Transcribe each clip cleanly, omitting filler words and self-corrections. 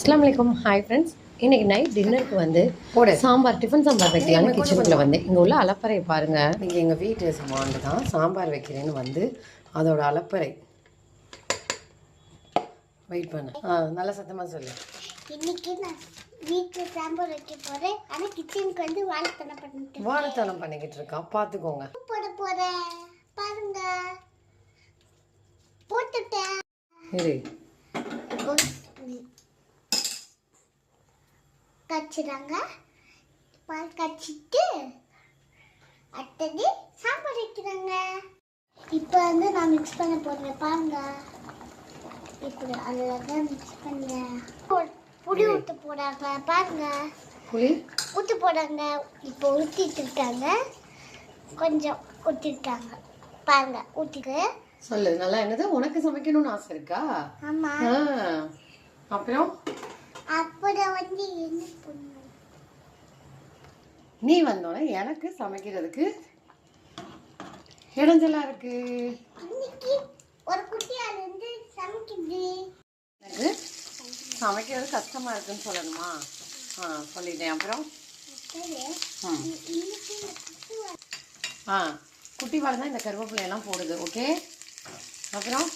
அஸ்ஸலாமு அலைக்கும். Hi friends. இன்னைக்கு நைட் டின்னருக்கு வந்து சாம்பார், டிஃபன் சாம்பார் வைக்கலான்னு கிச்சனுக்குள்ளே வந்தேன். இங்கே உள்ள அலப்பறையை பாருங்கள். இன்றைக்கி எங்கள் வீட்டு சுமாண்டு தான் சாம்பார் வைக்கிறேன்னு வந்து அதோட அலப்பறை. வெயிட் பண்ண நல்லா சத்தமாக சொல்லு. இன்னைக்கு நான் வீட்டில் சாம்பார் வைக்க போகிறேன். ஆனால் கிச்சனுக்கு வந்து வாழைத்தனம் பண்ணிக்கிட்டு இருக்கான். பார்த்துக்கோங்க. போட போகிறேன் பாருங்க. போட்டுட்டேன். சரி கச்சிடாங்க. பால் கச்சிட்டு அடுத்தது சாம்பார் வைக்கிறாங்க. இப்போ வந்து நான் மிக்ஸ் பண்ண போடுறேன் பாருங்க. இப்படி அழகாக மிக்ஸ் பண்ணேன். புளி ஊற்று போடாங்க பாருங்க. புளி ஊற்று போடாங்க. இப்போ ஊற்றிட்டு இருக்காங்க. கொஞ்சம் ஊற்றிருக்காங்க பாருங்க. ஊற்றிட்டு சொல்லு. நல்லா என்னது உனக்கு சமைக்கணும்னு ஆசை இருக்கா? ஆமாம். அப்புறம் அப்புறம் வந்து என்ன பண்ணும், நீ வந்தோடனே எனக்கு சமைக்கிறதுக்கு இடைஞ்சலா இருக்கு. இன்னைக்கு ஒரு குட்டியால் வந்து சமைக்குது. எனக்கு சமைக்கிறது கஷ்டமா இருக்குன்னு சொல்லணுமா? சொல்லிட்டேன். அப்புறம் குட்டி வாழை தான் இந்த கருவேப்பிலையெல்லாம் போடுது. ஓகே. அப்புறம்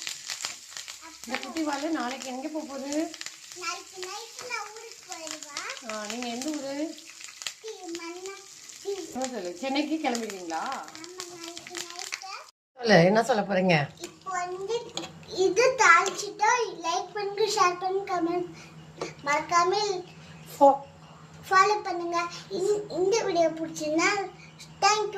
இந்த குட்டி வாழை நாளைக்கு எங்கே போகுது? நீங்கள் எந்த ஊர்? சொல்லு. சென்னைக்கு கிளம்பிடுவீங்களா? சொல்லு, என்ன சொல்ல போறீங்க? இப்போ வந்து இது தாளிச்சிட்டா லைக் பண்ணுங்க, ஷேர் பண்ணுங்க, கமெண்ட் மறக்காம ஃபாலோ பண்ணுங்க. இந்த வீடியோ பிடிச்சிருந்தா தேங்க்யூ.